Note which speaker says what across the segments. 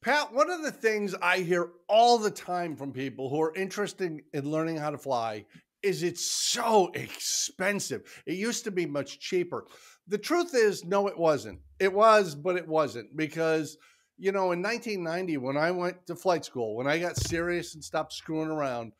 Speaker 1: Pat, one of the things I hear all the time from people who are interested in learning how to fly is it's so expensive. It used to be much cheaper. The truth is, no, it wasn't. It was, but it wasn't because, in 1990, when I went to flight school, when I got serious and stopped screwing around,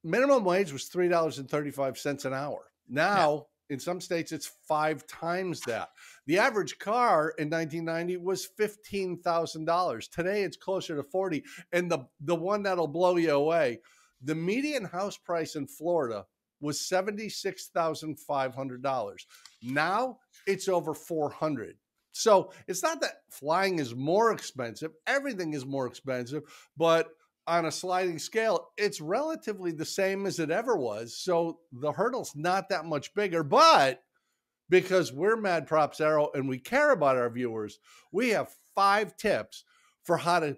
Speaker 1: minimum wage was $3.35 an hour.
Speaker 2: Yeah.
Speaker 1: Now, in some states, it's 5 times that. The average car in 1990 was $15,000. Today, it's closer to 40. And the one that'll blow you away, the median house price in Florida was $76,500. Now it's over 400. So it's not that flying is more expensive. Everything is more expensive, but on a sliding scale, it's relatively the same as it ever was. So the hurdle's not that much bigger, but because we're MadPropsAero and we care about our viewers, we have 5 tips for how to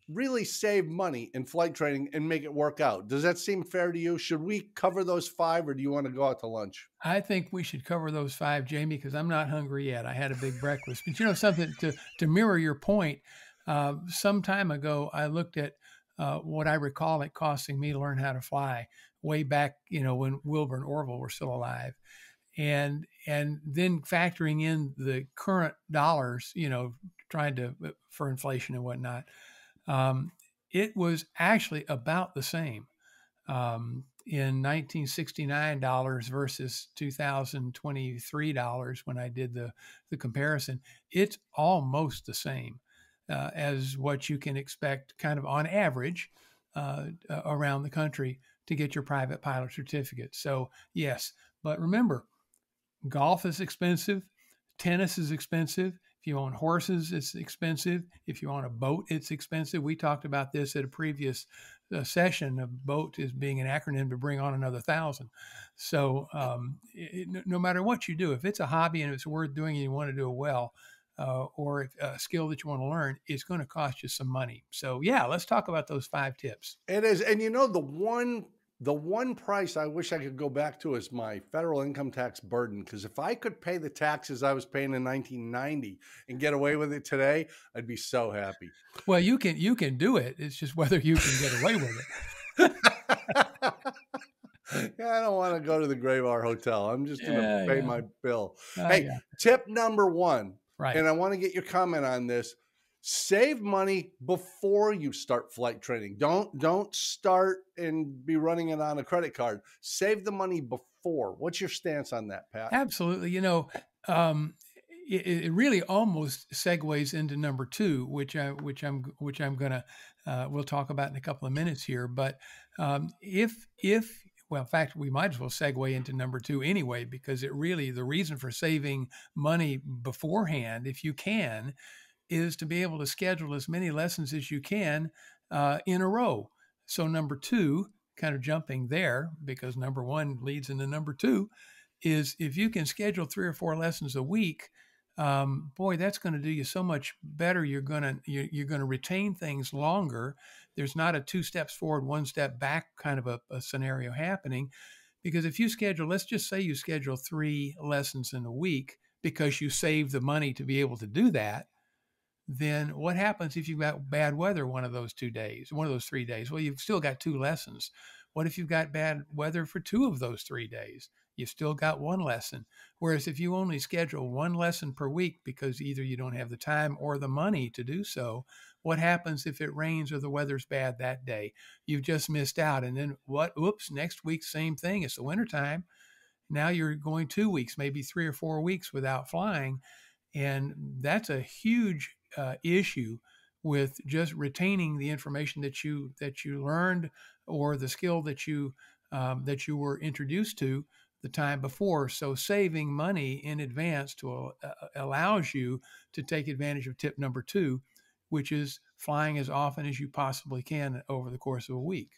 Speaker 1: really save money in flight training and make it work out. Does that seem fair to you? Should we cover those 5 or do you want to go out to lunch?
Speaker 2: I think we should cover those 5, Jamie, because I'm not hungry yet. I had a big breakfast. But something to mirror your point, some time ago, I looked at what I recall it costing me to learn how to fly way back, when Wilbur and Orville were still alive. And then factoring in the current dollars, trying to, for inflation and whatnot, it was actually about the same in 1969 dollars versus 2023 dollars when I did the comparison. It's almost the same as what you can expect kind of on average around the country to get your private pilot certificate. So yes, but remember, golf is expensive. Tennis is expensive. If you own horses, it's expensive. If you own a boat, it's expensive. We talked about this at a previous session. A boat is being an acronym to bring on another 1,000. So no matter what you do, if it's a hobby and it's worth doing and you want to do it well, or a skill that you want to learn, it's going to cost you some money. So yeah, let's talk about those 5 tips.
Speaker 1: It is. And the one price I wish I could go back to is my federal income tax burden. Because if I could pay the taxes I was paying in 1990 and get away with it today, I'd be so happy.
Speaker 2: Well, you can do it. It's just whether you can get away with it.
Speaker 1: Yeah, I don't want to go to the Graybar Hotel. I'm just going to pay my bill. Hey,
Speaker 2: yeah.
Speaker 1: Tip number 1.
Speaker 2: Right.
Speaker 1: And I want to get your comment on this. Save money before you start flight training. Don't start and be running it on a credit card. Save the money before. What's your stance on that, Pat?
Speaker 2: Absolutely. It really almost segues into number 2, which I'm gonna we'll talk about in a couple of minutes here. But well, in fact, we might as well segue into number 2 anyway, because the reason for saving money beforehand, if you can, is to be able to schedule as many lessons as you can in a row. So number 2, kind of jumping there, because number 1 leads into number 2, is if you can schedule 3 or 4 lessons a week, boy, that's going to do you so much better. You're going to retain things longer. There's not a 2 steps forward, 1 step back kind of a scenario happening, because if you schedule, let's just say you schedule 3 lessons in a week because you save the money to be able to do that, then what happens if you've got bad weather one of those 3 days? Well, you've still got 2 lessons. What if you've got bad weather for 2 of those 3 days? You've still got 1 lesson. Whereas if you only schedule 1 lesson per week because either you don't have the time or the money to do so, what happens if it rains or the weather's bad that day? You've just missed out. And then oops, next week, same thing. It's the wintertime. Now you're going 2 weeks, maybe 3 or 4 weeks without flying. And that's a huge issue with just retaining the information that you learned or the skill that you were introduced to the time before. So saving money in advance allows you to take advantage of tip number 2, which is flying as often as you possibly can over the course of a week.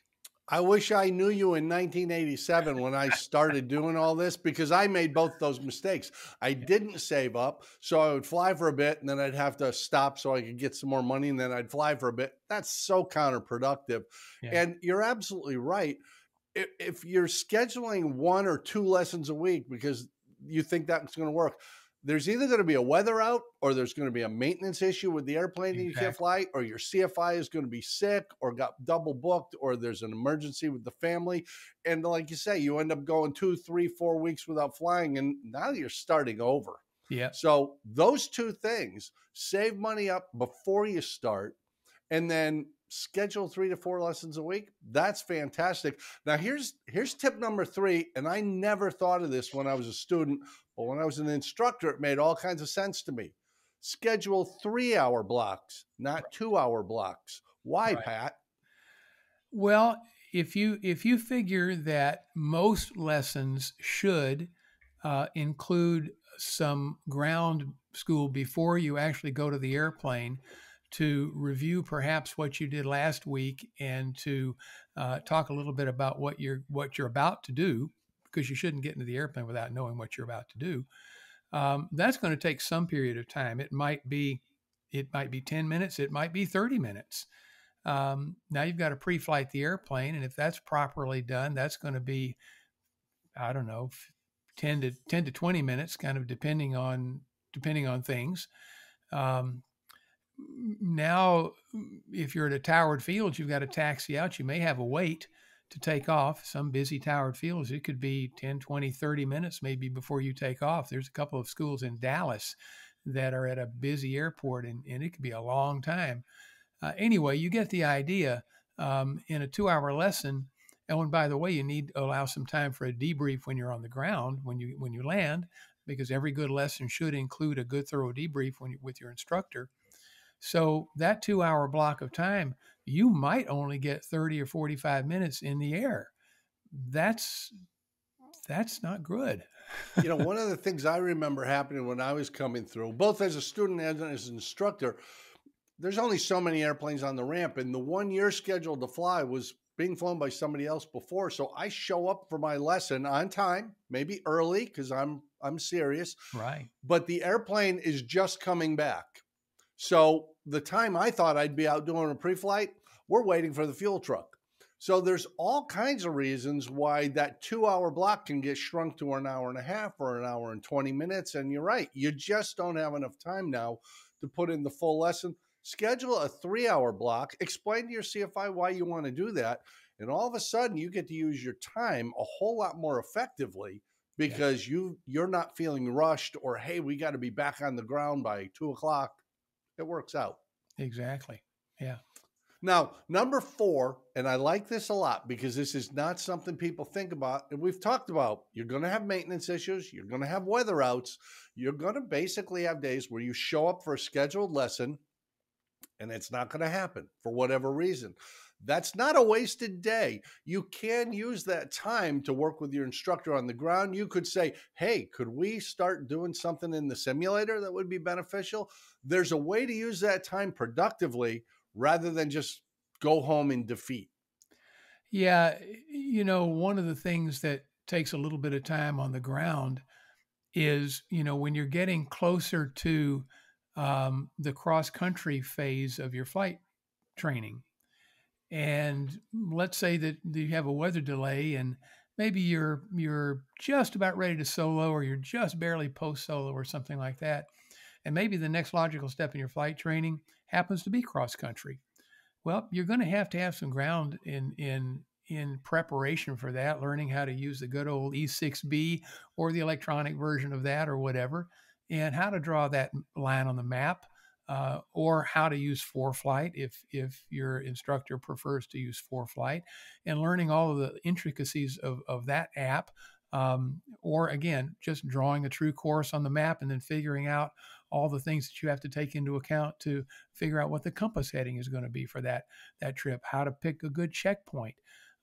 Speaker 1: I wish I knew you in 1987 when I started doing all this, because I made both those mistakes. I didn't save up, so I would fly for a bit and then I'd have to stop so I could get some more money, and then I'd fly for a bit. That's so counterproductive. Yeah. And you're absolutely right. If you're scheduling 1 or 2 lessons a week because you think that's going to work, there's either going to be a weather out, or there's going to be a maintenance issue with the airplane that you can't
Speaker 2: Exactly.
Speaker 1: fly, or your CFI is going to be sick or got double booked, or there's an emergency with the family. And like you say, you end up going 2, 3, 4 weeks without flying, and now you're starting over.
Speaker 2: Yeah.
Speaker 1: So those two things, save money up before you start, and then schedule 3 to 4 lessons a week. That's fantastic. Now here's tip number 3, and I never thought of this when I was a student, but when I was an instructor, it made all kinds of sense to me. Schedule 3-hour blocks, not 2-hour blocks. Why,
Speaker 2: Right.
Speaker 1: Pat?
Speaker 2: Well, if you figure that most lessons should include some ground school before you actually go to the airplane, to review perhaps what you did last week, and to talk a little bit about what you're about to do, because you shouldn't get into the airplane without knowing what you're about to do. That's going to take some period of time. It might be 10 minutes. It might be 30 minutes. Now you've got to pre-flight the airplane, and if that's properly done, that's going to be, I don't know, 10 to 20 minutes, kind of depending on things. Um, Now, if you're at a towered field, you've got to taxi out. You may have a wait to take off. Some busy towered fields, it could be 10, 20, 30 minutes maybe before you take off. There's a couple of schools in Dallas that are at a busy airport, and it could be a long time. Anyway, you get the idea. In a 2-hour lesson, and by the way, you need to allow some time for a debrief when you're on the ground, when you land, because every good lesson should include a good thorough debrief with your instructor. So that 2-hour block of time, you might only get 30 or 45 minutes in the air. That's not good.
Speaker 1: One of the things I remember happening when I was coming through, both as a student and as an instructor, there's only so many airplanes on the ramp, and the one you're scheduled to fly was being flown by somebody else before. So I show up for my lesson on time, maybe early because I'm serious,
Speaker 2: Right.
Speaker 1: but the airplane is just coming back. So the time I thought I'd be out doing a pre-flight, we're waiting for the fuel truck. So there's all kinds of reasons why that 2-hour block can get shrunk to an hour and a half or an hour and 20 minutes. And you're right, you just don't have enough time now to put in the full lesson. Schedule a 3-hour block, explain to your CFI why you want to do that. And all of a sudden you get to use your time a whole lot more effectively, because you're not feeling rushed, or, hey, we got to be back on the ground by 2:00. It works out.
Speaker 2: Exactly. Yeah.
Speaker 1: Now, number 4, and I like this a lot because this is not something people think about. And we've talked about, you're going to have maintenance issues. You're going to have weather outs. You're going to basically have days where you show up for a scheduled lesson and it's not going to happen for whatever reason. That's not a wasted day. You can use that time to work with your instructor on the ground. You could say, hey, could we start doing something in the simulator that would be beneficial? There's a way to use that time productively rather than just go home in defeat.
Speaker 2: Yeah. One of the things that takes a little bit of time on the ground is, when you're getting closer to the cross country phase of your flight training. And let's say that you have a weather delay, and maybe you're just about ready to solo, or you're just barely post solo or something like that. And maybe the next logical step in your flight training happens to be cross country. Well, you're going to have some ground in preparation for that, learning how to use the good old E6B or the electronic version of that or whatever, and how to draw that line on the map, or how to use ForeFlight if your instructor prefers to use ForeFlight, and learning all of the intricacies of that app. Or again, just drawing a true course on the map and then figuring out all the things that you have to take into account to figure out what the compass heading is going to be for that trip, how to pick a good checkpoint,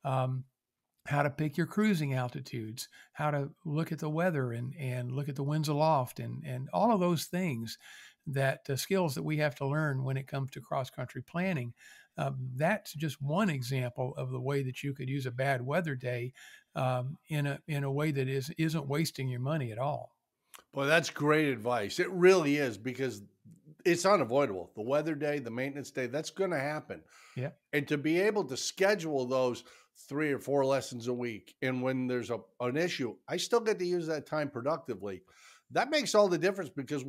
Speaker 2: how to pick your cruising altitudes, how to look at the weather and look at the winds aloft, and all of those things, that skills that we have to learn when it comes to cross-country planning. That's just one example of the way that you could use a bad weather day in a way that isn't wasting your money at all.
Speaker 1: Boy, that's great advice. It really is, because it's unavoidable. The weather day, the maintenance day, that's going to happen.
Speaker 2: Yeah.
Speaker 1: And to be able to schedule those 3 or 4 lessons a week, and when there's an issue, I still get to use that time productively. That makes all the difference because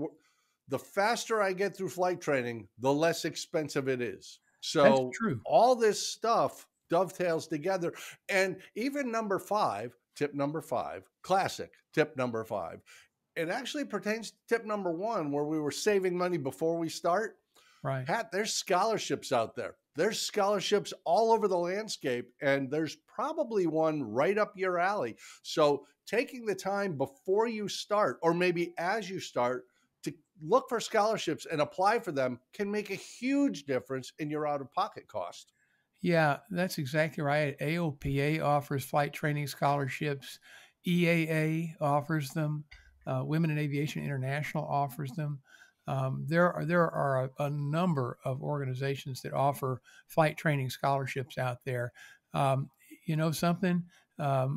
Speaker 1: the faster I get through flight training, the less expensive it is.
Speaker 2: That's
Speaker 1: So
Speaker 2: true.
Speaker 1: all this stuff dovetails together. And even tip number five, classic tip number five, it actually pertains to tip number one, where we were saving money before we start.
Speaker 2: Right.
Speaker 1: Pat, there's scholarships out there. There's scholarships all over the landscape, and there's probably one right up your alley. So taking the time before you start, or maybe as you start, to look for scholarships and apply for them can make a huge difference in your out-of-pocket cost.
Speaker 2: Yeah, that's exactly right. AOPA offers flight training scholarships. EAA offers them. Women in Aviation International offers them. There are a number of organizations that offer flight training scholarships out there. You know something? A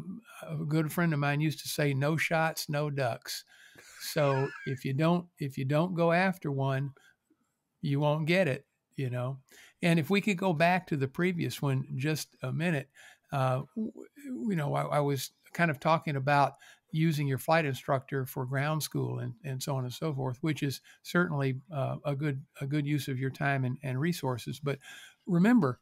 Speaker 2: good friend of mine used to say, "No shots, no ducks." So if you don't go after one, you won't get it, you know. And if we could go back to the previous one just a minute, I was kind of talking about using your flight instructor for ground school and so on and so forth, which is certainly a good use of your time and resources. But remember,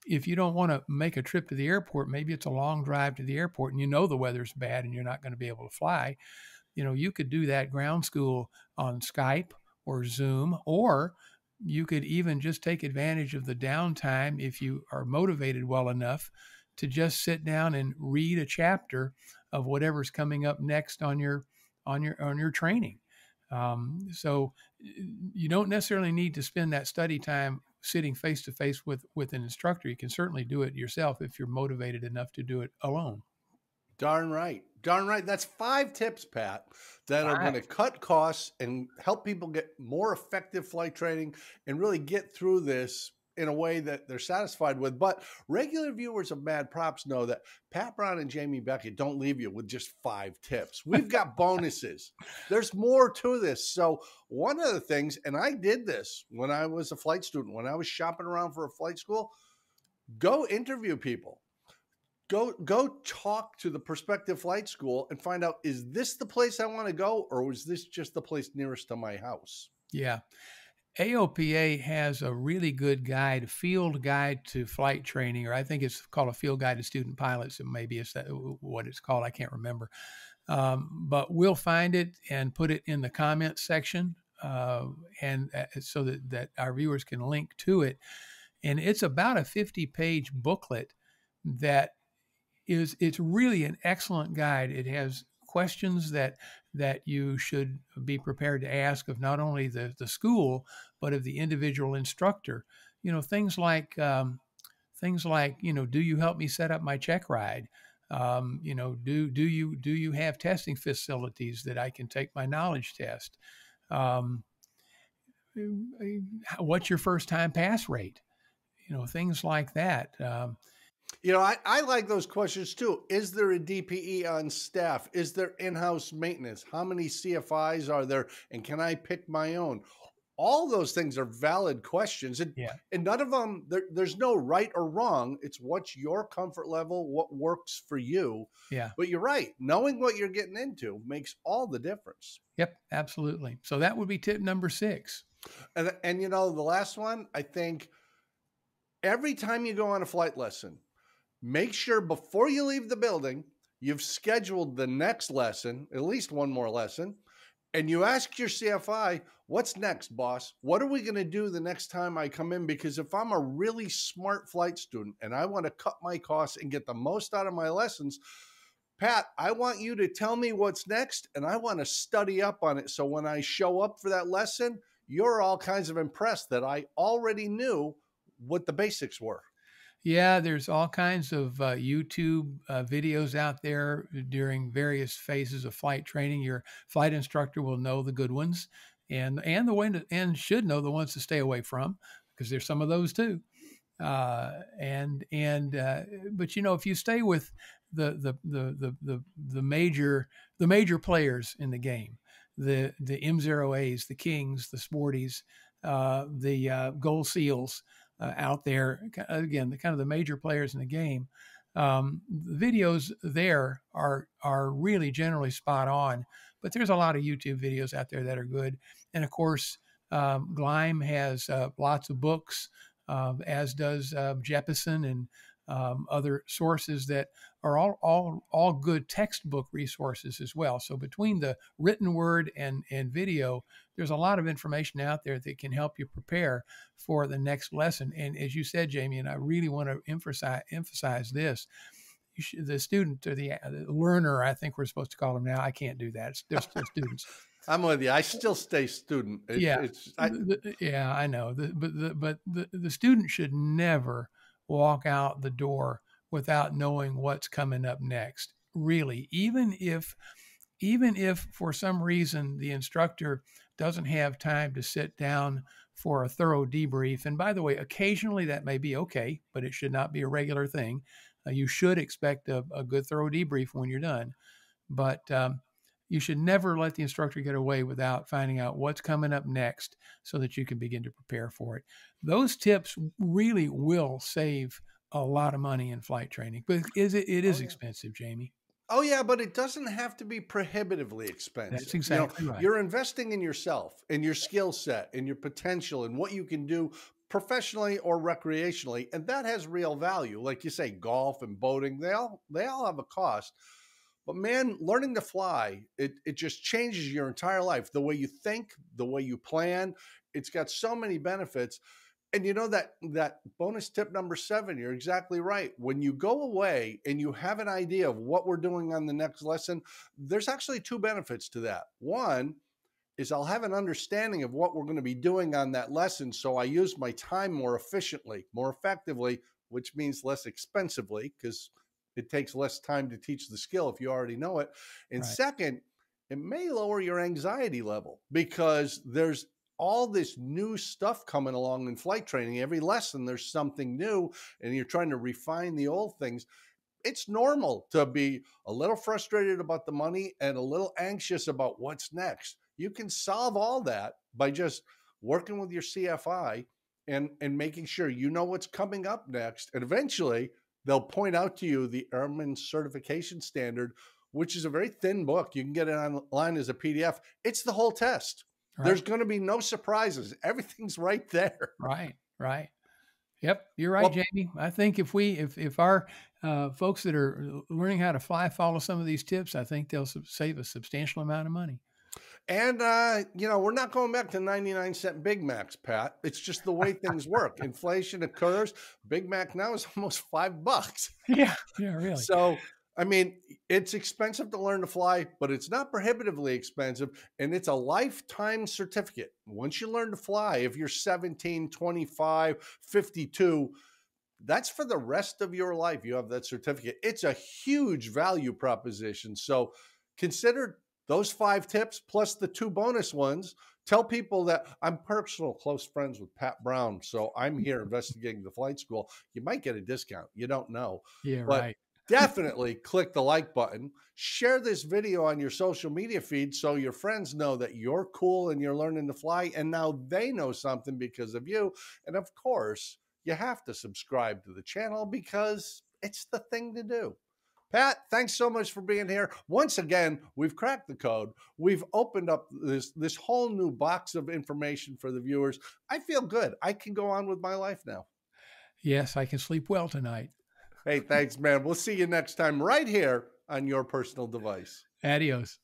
Speaker 2: if you don't want to make a trip to the airport, maybe it's a long drive to the airport and you know the weather's bad and you're not going to be able to fly. You could do that ground school on Skype or Zoom, or you could even just take advantage of the downtime if you are motivated well enough to just sit down and read a chapter of whatever's coming up next on your training. So you don't necessarily need to spend that study time sitting face to face with an instructor. You can certainly do it yourself if you're motivated enough to do it alone.
Speaker 1: Darn right. Darn right. That's 5 tips, Pat, that are going to
Speaker 2: 5.
Speaker 1: cut costs and help people get more effective flight training and really get through this in a way that they're satisfied with. But regular viewers of Mad Props know that Pat Brown and Jamie Beckett don't leave you with just 5 tips. We've got bonuses. There's more to this. So one of the things, and I did this when I was a flight student, when I was shopping around for a flight school, go interview people. Go talk to the prospective flight school and find out, is this the place I want to go, or is this just the place nearest to my house?
Speaker 2: Yeah. AOPA has a really good guide, field guide to flight training, or I think it's called a field guide to student pilots. And maybe it's what it's called. I can't remember. But we'll find it and put it in the comments section, so that our viewers can link to it. And it's about a 50-page booklet that it's really an excellent guide. It has questions that you should be prepared to ask of not only the school, but of the individual instructor. Things like do you help me set up my check ride? Do you have testing facilities that I can take my knowledge test? What's your first time pass rate? Things like that.
Speaker 1: I like those questions too. Is there a DPE on staff? Is there in-house maintenance? How many CFIs are there? And can I pick my own? All those things are valid questions. And none of them, there's no right or wrong. It's what's your comfort level, what works for you.
Speaker 2: Yeah.
Speaker 1: But you're right. Knowing what you're getting into makes all the difference.
Speaker 2: Yep, absolutely. So that would be tip number 6.
Speaker 1: And the last one, I think every time you go on a flight lesson, make sure before you leave the building, you've scheduled the next lesson, at least one more lesson, and you ask your CFI, what's next, boss? What are we going to do the next time I come in? Because if I'm a really smart flight student and I want to cut my costs and get the most out of my lessons, Pat, I want you to tell me what's next, and I want to study up on it. So when I show up for that lesson, you're all kinds of impressed that I already knew what the basics were.
Speaker 2: Yeah, there's all kinds of YouTube videos out there during various phases of flight training. Your flight instructor will know the good ones, and should know the ones to stay away from, because there's some of those too. But if you stay with the major players in the game, the M0As, the Kings, the Sporties, the Gold Seals. Out there, again, the major players in the game. The videos there are really generally spot on but there's a lot of YouTube videos out there that are good. And of course, Gleim has lots of books, as does Jeppesen and other sources that are all good textbook resources as well. So between the written word and video, there's a lot of information out there that can help you prepare for the next lesson. And as you said, Jamie, and I really want to emphasize this. The student or the learner, I think we're supposed to call them now. I can't do that. They're still students.
Speaker 1: I'm with you. I still stay student.
Speaker 2: Yeah, yeah, I know. But the student should never walk out the door without knowing what's coming up next. Really, even if for some reason the instructor doesn't have time to sit down for a thorough debrief, and by the way, occasionally that may be okay, but it should not be a regular thing. You should expect a good thorough debrief when you're done, but you should never let the instructor get away without finding out what's coming up next so that you can begin to prepare for it. Those tips really will save a lot of money in flight training, but it is expensive, Jamie.
Speaker 1: Oh, yeah, but it doesn't have to be prohibitively expensive.
Speaker 2: That's exactly right.
Speaker 1: You're investing in yourself, in your skill set, in your potential, and what you can do professionally or recreationally, and that has real value. Like you say, golf and boating, they all have a cost. But man, learning to fly, it just changes your entire life. The way you think, the way you plan, it's got so many benefits. And you know that bonus tip number 7, you're exactly right. When you go away and you have an idea of what we're doing on the next lesson, there's actually 2 benefits to that. One is I'll have an understanding of what we're going to be doing on that lesson, so I use my time more efficiently, more effectively, which means less expensively, because it takes less time to teach the skill if you already know it. And second, it may lower your anxiety level because there's all this new stuff coming along in flight training. Every lesson, there's something new, and you're trying to refine the old things. It's normal to be a little frustrated about the money and a little anxious about what's next. You can solve all that by just working with your CFI and making sure you know what's coming up next. And eventually, they'll point out to you the Airman Certification Standard, which is a very thin book. You can get it online as a PDF. It's the whole test. Right. There's going to be no surprises. Everything's right there.
Speaker 2: Right. Yep, you're right, Jamie. I think if our folks that are learning how to fly follow some of these tips, I think they'll save a substantial amount of money.
Speaker 1: And, we're not going back to 99-cent Big Macs, Pat. It's just the way things work. Inflation occurs. Big Mac now is almost $5.
Speaker 2: Yeah, really.
Speaker 1: So, I mean, it's expensive to learn to fly, but it's not prohibitively expensive, and it's a lifetime certificate. Once you learn to fly, if you're 17, 25, 52, that's for the rest of your life. You have that certificate. It's a huge value proposition. So consider those 5 tips plus the 2 bonus ones. Tell people that I'm personal close friends with Pat Brown, so I'm here investigating the flight school. You might get a discount. You don't know.
Speaker 2: Yeah,
Speaker 1: but
Speaker 2: right.
Speaker 1: Definitely click the like button. Share this video on your social media feed so your friends know that you're cool and you're learning to fly, and now they know something because of you. And of course, you have to subscribe to the channel because it's the thing to do. Pat, thanks so much for being here. Once again, we've cracked the code. We've opened up this whole new box of information for the viewers. I feel good. I can go on with my life now.
Speaker 2: Yes, I can sleep well tonight.
Speaker 1: Hey, thanks, man. We'll see you next time right here on your personal device.
Speaker 2: Adios.